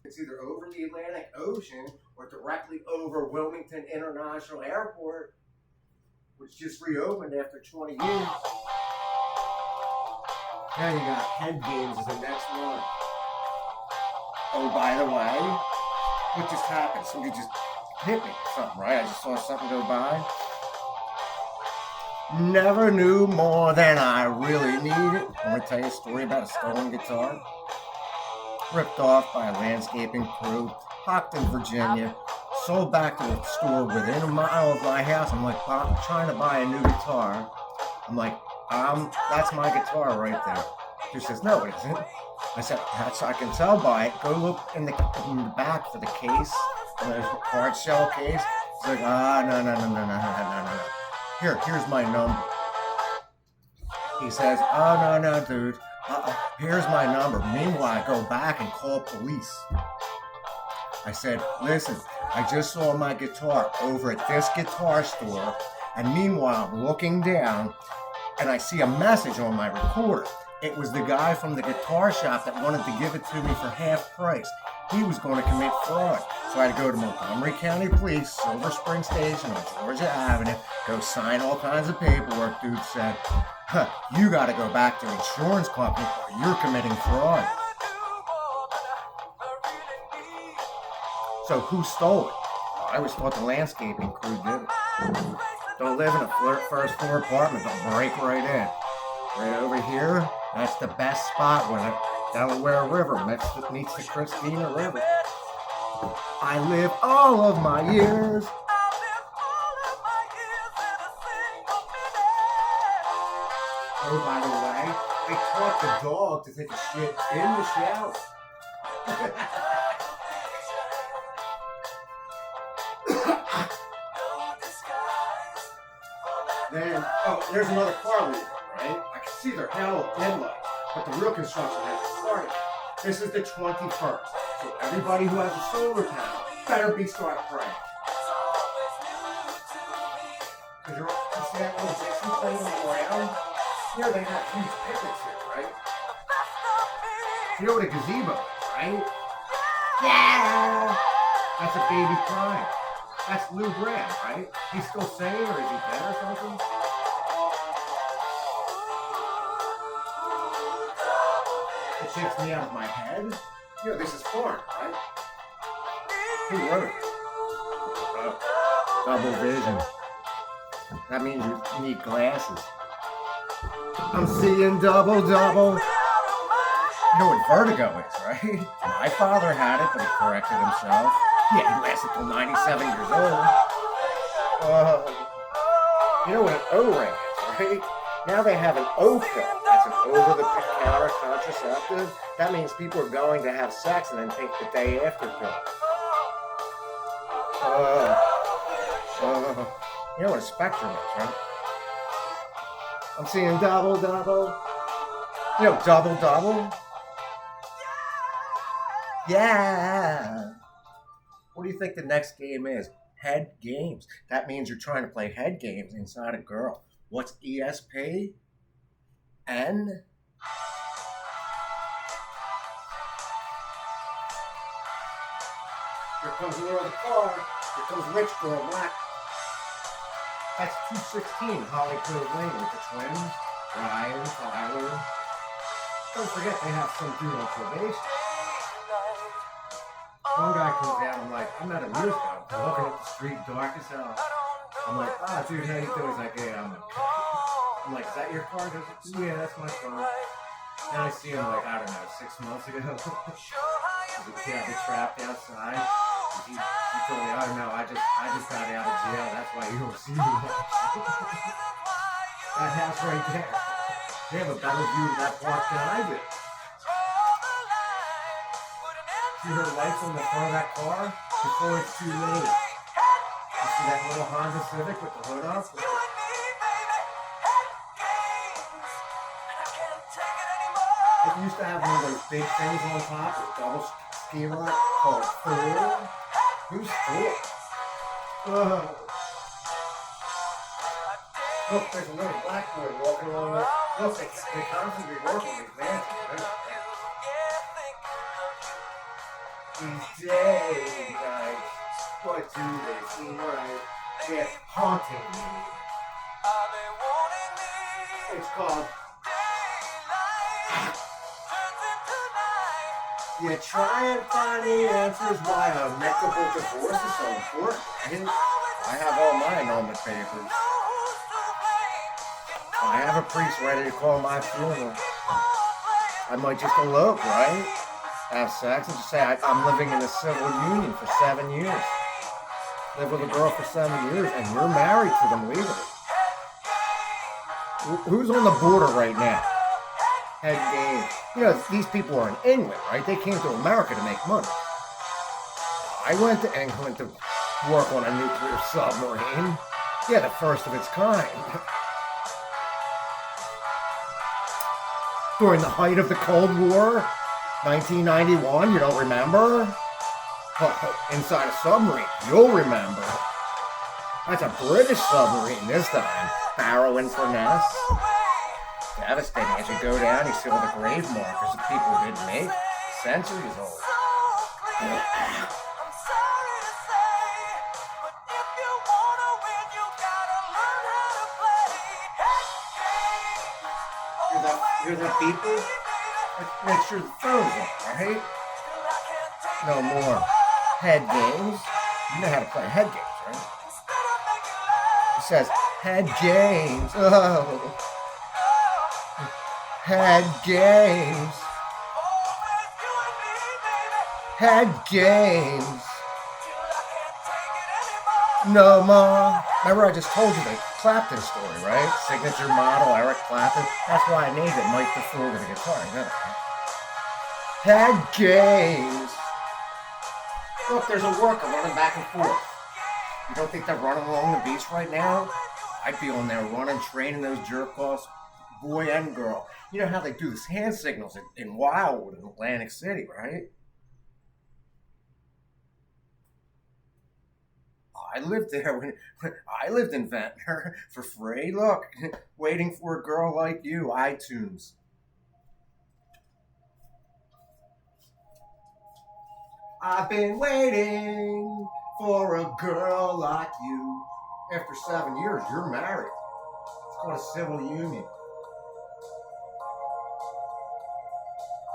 It's either over the Atlantic Ocean or directly over Wilmington International Airport, which just reopened after 20 years. Now you got Head Games as the next one. Oh, by the way, what just happened? Somebody just hit me or something, right? I just saw something go by. Never knew more than I really needed. I'm going to tell you a story about a stolen guitar. Ripped off by a landscaping crew, Hockton, Virginia. Sold back to a store within a mile of my house. I'm like, I'm trying to buy a new guitar. I'm like, that's my guitar right there. She says, no, it isn't. I said, that's I can tell by it. Go look in the back for the case, and there's a hard shell case. It's like, no. Here's my number. He says, oh, no, dude. Here's my number. Meanwhile, I go back and call police. I said, listen, I just saw my guitar over at this guitar store, and meanwhile, I'm looking down, and I see a message on my recorder. It was the guy from the guitar shop that wanted to give it to me for half price. He was going to commit fraud. So I had to go to Montgomery County Police, Silver Spring Station on Georgia Avenue, go sign all kinds of paperwork. Dude said, you got to go back to the insurance company or you're committing fraud. So who stole it? I always thought the landscaping crew did it. Don't live in a first floor apartment. They'll break right in. Right over here, that's the best spot where the Delaware River meets the Christina River. I live all of my years. Oh, by the way, I taught the dog to take a shit in the shower. Then, there's another car leaving, right? I can see their halo headlights, but the real construction hasn't started. This is the 21st, so everybody who has a solar panel better be start praying. Because you see that little Dixie playing on the ground? Here they have huge picnics here, right? You know what a gazebo is, right? Yeah! That's a baby crying. That's Lou Graham, right? He's still singing, or is he dead or something? It shakes me out of my head. You know, this is foreign, right? Who wrote it? Double vision. That means you need glasses. I'm seeing double. You know what vertigo is, right? My father had it, but he corrected himself. Yeah, he lasted till 97 years old. You know what an O-ring is, right? Now they have an O-pill. That's an over-the-counter contraceptive. That means people are going to have sex and then take the day after pill. You know what a spectrum is, right? I'm seeing double. You know, double. Yeah. What do you think the next game is? Head games. That means you're trying to play head games inside a girl. What's ESP? N? Here comes the girl in the car. Here comes Rich Girl Black. That's 216 Holly Cove Lane with the twins. Ryan, Tyler. Don't forget they have some dude on probation. One guy comes out, I'm like, I'm not a news guy. I'm looking at the street, dark as hell. I'm like, dude, how you doing? He's like, yeah, I'm like, is that your car? He goes, yeah, that's my car. And I see him like, I don't know, 6 months ago. He had me trapped outside. He told me, oh no, I just got out of jail. That's why you don't see me much. That house right there. They have a better view of that park than I do. See her lights on the front of that car before it's too late. You see that little Honda Civic with the hood up? It used to have one of those big things on top with double ski light called Ford. Who's Ford? Look, there's another black boy walking along the... Look, they constantly working these mansions, right? These day nights, what do they seem like? They're haunting me. It's called You try and find the answers why amicable divorce is so important. I have all my annulment papers. I have a priest ready to call my funeral. I might just elope, right? Have sex and just say I'm living in a civil union for 7 years. Live with a girl for 7 years and you're married to them legally. Who's on the border right now? Head game. You know, these people are in England, right? They came to America to make money. I went to England to work on a nuclear submarine. Yeah, the first of its kind. During the height of the Cold War, 1991, you don't remember? Inside a submarine, you'll remember. That's a British submarine this time. Barrow Inverness. Devastating. As you go down, you see all the grave markers of people who didn't make it. Centuries old. Hear the people? Make sure the phone's on, right? No more head games. You know how to play head games, right? It says head games. Oh. Head games. Head games. No more. Remember I just told you the Clapton story, right? Signature model, Eric Clapton. That's why I named it Mike the Fool with a guitar. You know that, right? Head games. Look, there's a worker running back and forth. You don't think they're running along the beach right now? I'd be on there running, training those jerk-offs, boy and girl. You know how they do this hand signals in Wildwood in Atlantic City, right? I lived there when I lived in Ventnor for free. Look, waiting for a girl like you, iTunes. I've been waiting for a girl like you. After 7 years, you're married. It's called a civil union.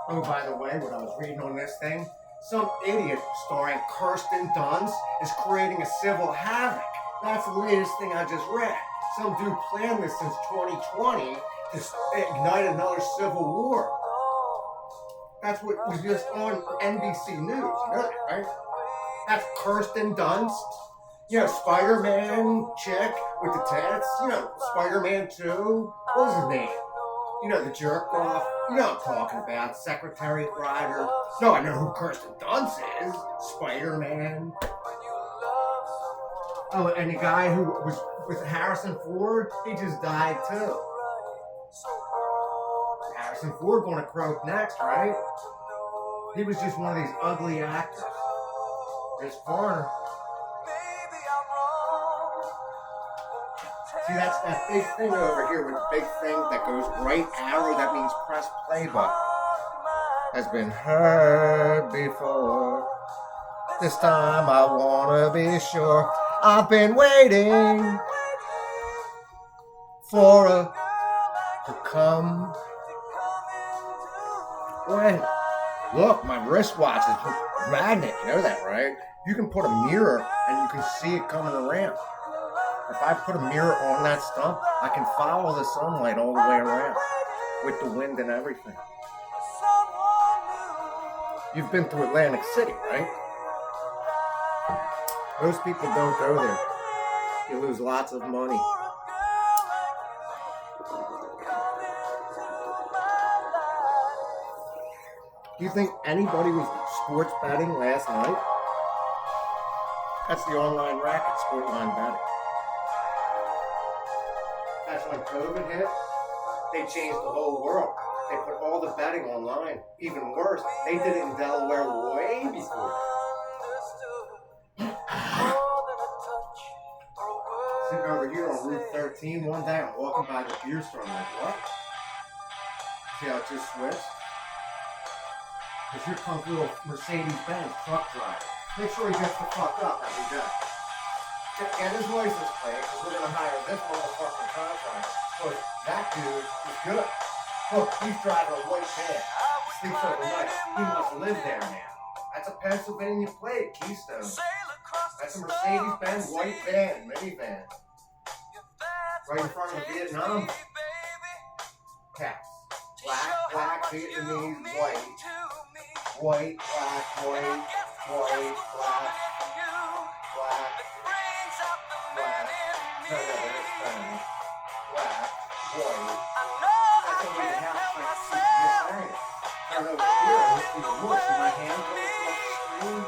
Oh, by the way, what I was reading on this thing, some idiot starring Kirsten Dunst is creating a civil havoc. That's the latest thing I just read. Some dude planned this since 2020 to ignite another civil war. That's what was just on NBC News. You know that, right? That's Kirsten Dunst. You know, Spider-Man chick with the tats. You know, Spider-Man 2. What was his name? You know, the jerk off. You know what I'm talking about. Secretariat Rider. No, I know who Kirsten Dunst is. Spider-Man. Oh, and the guy who was with Harrison Ford, he just died too. Harrison Ford going to croak next, right? He was just one of these ugly actors. There's Foreigner. See, that's that big thing over here with the big thing that goes right arrow. That means press play button. Has been heard before. This time I want to be sure. I've been waiting for a to come. When? Look, my wristwatch is a magnet. You know that, right? You can put a mirror and you can see it coming around. If I put a mirror on that stump, I can follow the sunlight all the way around with the wind and everything. You've been to Atlantic City, right? Most people don't go there. You lose lots of money. Do you think anybody was sports betting last night? That's the online racket, Sportline betting. That's when COVID hit. They changed the whole world. They put all the betting online. Even worse, they did it in Delaware way before. Sitting over here on Route 13 one day, I'm walking by the beer store. I'm like, what? See how it just switched? Because here comes little Mercedes-Benz truck driver. Make sure he gets the fuck up every day. Get his license plate, because we're going to hire this motherfucking contractor. Because that dude is good. Look, he's driving a white van. Sleeps overnight. He must live there now. That's a Pennsylvania plate, Keystone. That's a Mercedes-Benz white van, minivan. Right in front of the Vietnam caps. Black, Vietnamese, white. White, black, white, white, black, black, black. No, there's Spanish. Black, white. That's only the half like this area. And over here, it's even more. See my hand going across the screen?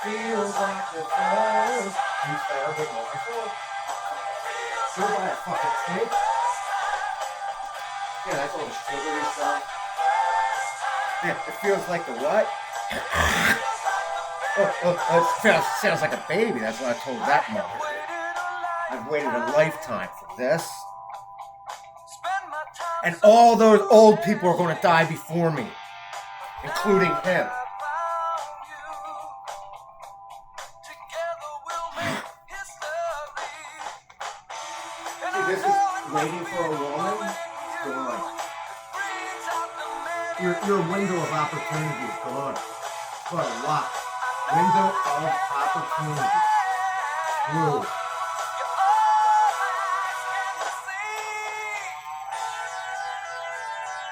Feels like the first. You start a bit more. I feel by a fucking snake. Yeah, that's all the sugary stuff. Yeah, it feels like the what? It sounds like a baby. That's what I told that mother. I've waited a lifetime for this. And all those old people are going to die before me, including him. See, this is waiting for a woman. Gone. Your window of opportunity is gone. But a lot. Window of opportunity. Whoa.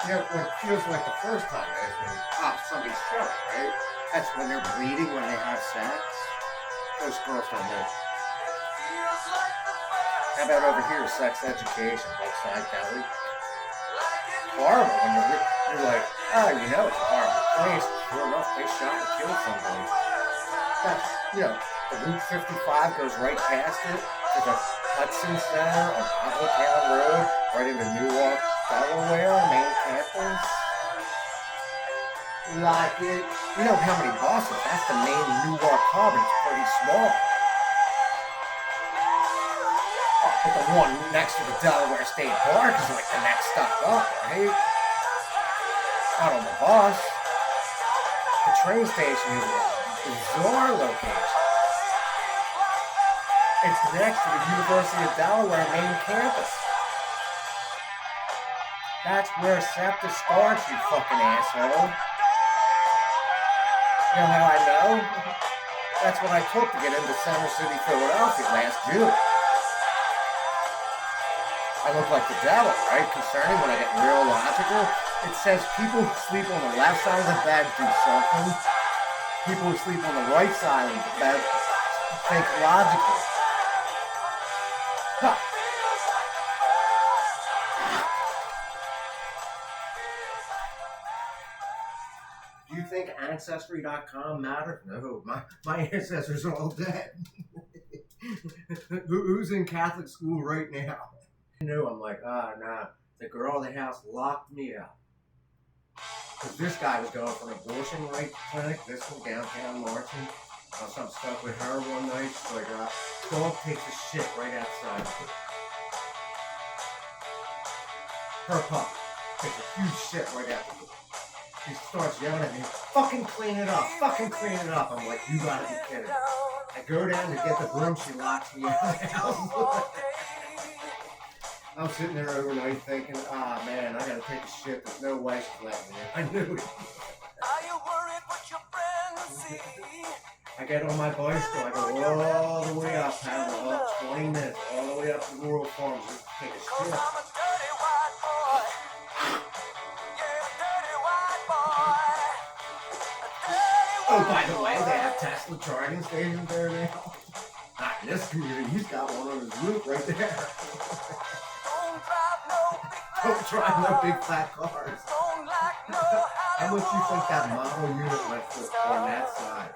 You know, what feels like the first time is when you pop somebody's shirt, right? That's when they're bleeding when they have sex. Those girls don't know. How about over here, sex education, both side belly? Horrible when you're like, oh, you know it's a horrible place. Sure enough, they shot and killed somebody. That's, you know, the Route 55 goes right past it to the Hudson Center on Town Road, right into Newark, Delaware, main campus. Like it. You know how many buses? That's the main Newark hub, and it's pretty small. But the one next to the Delaware State Park is like the next stop up, right? Not on the bus. The train station is a bizarre location. It's next to the University of Delaware main campus. That's where SEPTA starts, you fucking asshole. You know how I know? That's what I took to get into Center City, Philadelphia last June. I look like the devil, right? Concerning when I get real logical. It says people who sleep on the left side of the bed do something. People who sleep on the right side of the bed think logically. Huh. Do you think Ancestry.com matters? No, my ancestors are all dead. Who's in Catholic school right now? I knew, I'm like, nah. The girl in the house locked me out. Because this guy was going for an abortion right clinic, this one downtown Martin. I was stuck with her one night. She's like, dog takes a shit right outside. Her pup takes a huge shit right out the door. She starts yelling at me, fucking clean it up, fucking clean it up. I'm like, you gotta be kidding. I go down to get the broom, she locks me out of the house. I'm sitting there overnight thinking, man, I gotta take a shit. There's no way she's letting me in. I knew it. I get on my bicycle, I go all the way up, paddle up 20 minutes, all the way up to Rural Farms just to take a shit. Oh, by the way, they have Tesla charging stations there now. Not in this community, he's got one on his roof right there. Don't drive no big fat cars. How much do you think that model unit went for on that side?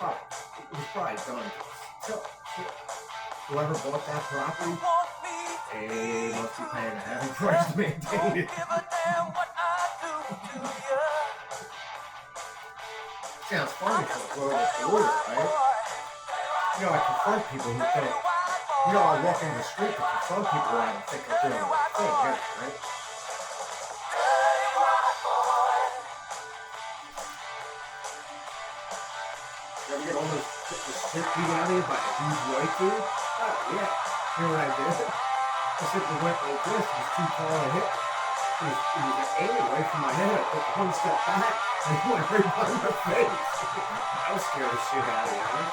It was probably done. Whoever bought that property, they must be paying a heavy price to maintain it. Sounds funny for a global order, right? You know, I confront people who think, you know, I walk in the street and confront people who I don't think are doing the right thing, right? He got me by a huge white dude? Oh, yeah. You know what I did? I simply went like this. He was too tall to hit. He was aiming right from my head. I took one step back and he went right by my face. I was scared the shit out of him.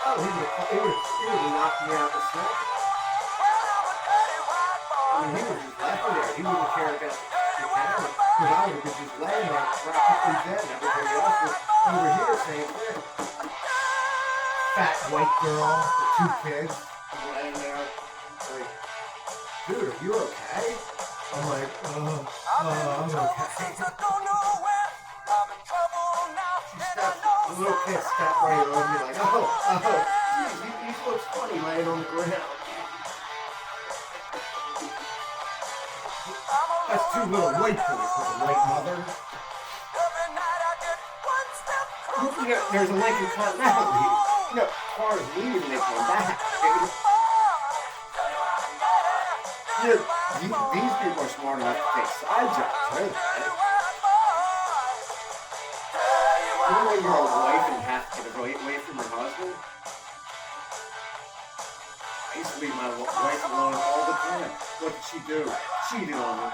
Oh, he would knock me out the snap. I mean, he was just left there. He wouldn't care about the camera. Because I would have been just laying there practically dead. Everybody else was over here saying, fat white girl with two kids laying there. Like, dude, are you okay? I'm like, I'm okay. The little kid stepped right over me like, he looks funny laying on the ground. That's two little white boys with a white mother. There's a Lincoln Continental. Cars leaving, they come back. These people are smart enough to take side jobs, right? You know when you're a wife and have to get away from her husband? I used to leave my wife alone all the time. What did she do? Cheated on me.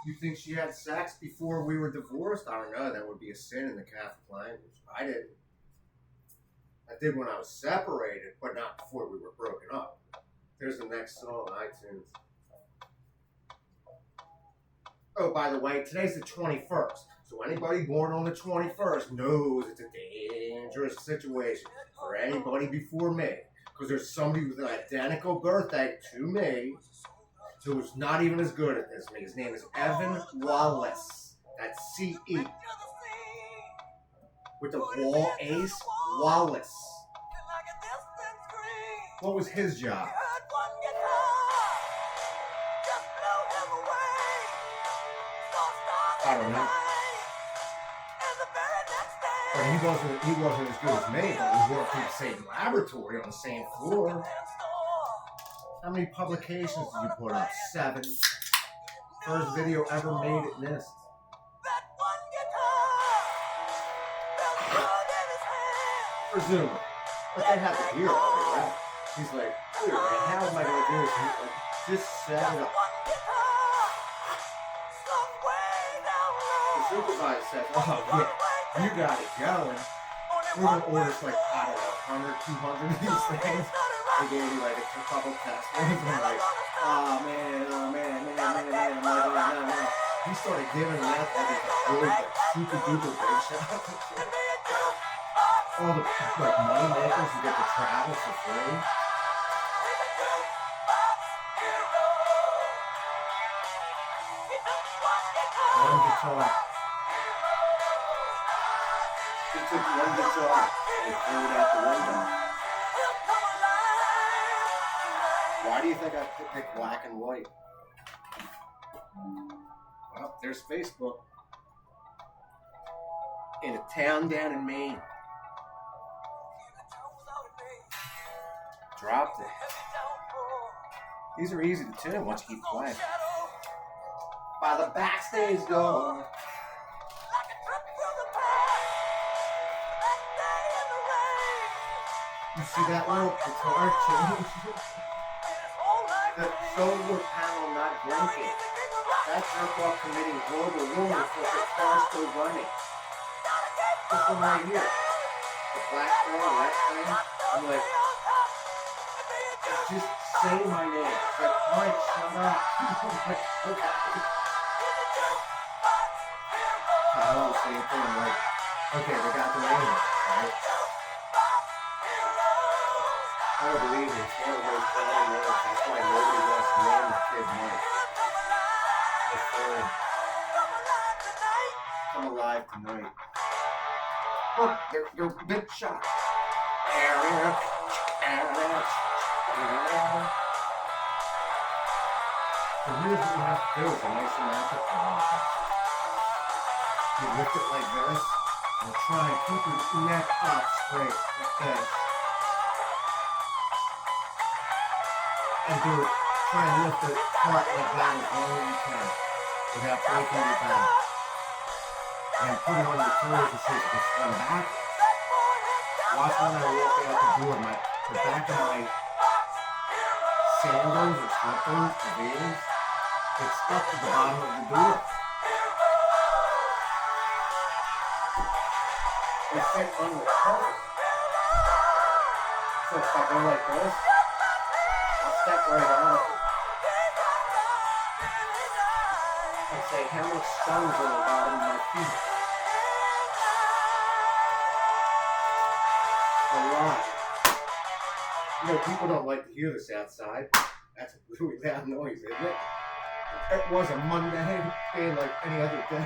You think she had sex before we were divorced? I don't know. That would be a sin in the Catholic language. I didn't. I did when I was separated, but not before we were broken up. There's the next song on iTunes. Oh, by the way, today's the 21st. So anybody born on the 21st knows it's a dangerous situation for anybody before me. Because there's somebody with an identical birthday to me who's not even as good at this as me. His name is Evan Wallace. That's C-E. With the Wall Ace Wallace. What was his job? I don't know. But he wasn't as good as me, but we worked in the same laboratory on the same floor. How many publications did you put up? 7. First video ever made at NIST. Presumably. But they have to hear it already, right? He's like, dude, man, how am I going to do this? He's like, just set it up. The supervisor says, oh, yeah, you got it going. We're going to order like, I don't know, 100, 200 of these things. They gave me like a couple tests. And I'm like, oh man. I'm like, no. He started giving that really like super duper big shot. All the like money makers who get to travel for free. One guitar. He took one guitar and threw it out the window. Why do you think I picked black and white? Well, there's Facebook. In a town down in Maine. Dropped it. These are easy to tune once you keep playing. By the backstage door. You see that little guitar change? The solar panel not blinking. That jerk-off committing global rumors for the car still running. This one right here. The black girl, that thing. I'm like, just say my name. It's like, Mike, shut up. Like, okay. Kyle was saying thing, I'm like, okay, they got the name, right? I don't believe it's one of those bad names. That's why nobody wants to name the kid Mike. Come alive tonight. Look, they're big shots. So here's what you have to do is a nice microphone. You lift it like this and try and keep your neck up straight like this. And do it. Try and lift it apart like that as long as you can. without breaking your back. And putting on your toes and see if you can swing back. Watch when I walk out the door, the back of my sandals or slippers, the Vans, it's stuck to the bottom of the door. They fit under the cover. So if I go like this, I'll step right on it. And say how much stone's on the bottom of my feet. A lot. You know, people don't like to hear this outside. That's a really loud noise, isn't it? It was a Monday day like any other day.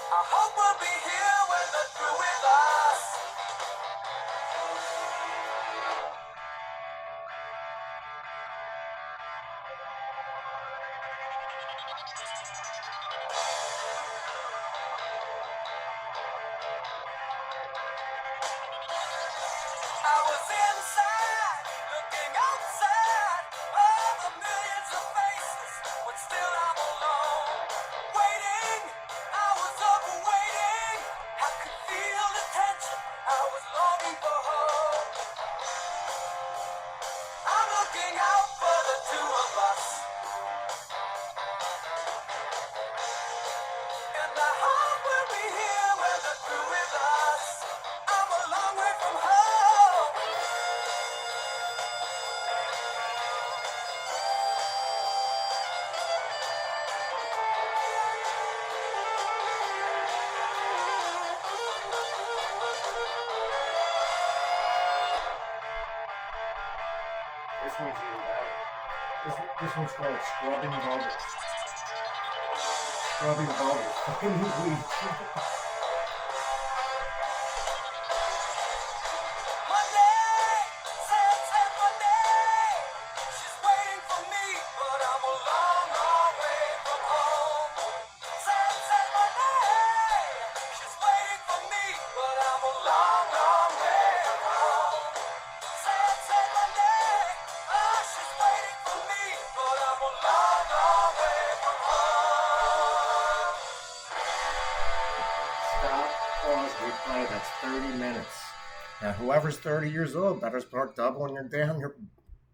I hope we'll be here when they're through with us. I was inside, looking outside, all the millions of faces, but still I'm alone. Waiting, I was up waiting, I could feel the tension, I was longing for hope. I'm looking out for the two of us, and I hope we'll be here when they're through with us. I'm a long way from home. This one's even better. This one's called Scrubbing Bubbles. Scrubbing Bubbles. Fucking weeds. Monday, sunset Monday. She's waiting for me, but I'm a long, long way from home. Sunset Monday. She's waiting for me, but I'm a long, long way from home. Sunset Monday. Oh, she's waiting for me, but I'm a long, long way from home. Stop, pause, replay. That's 30 minutes. Now, whoever's 30 years old better start doubling down your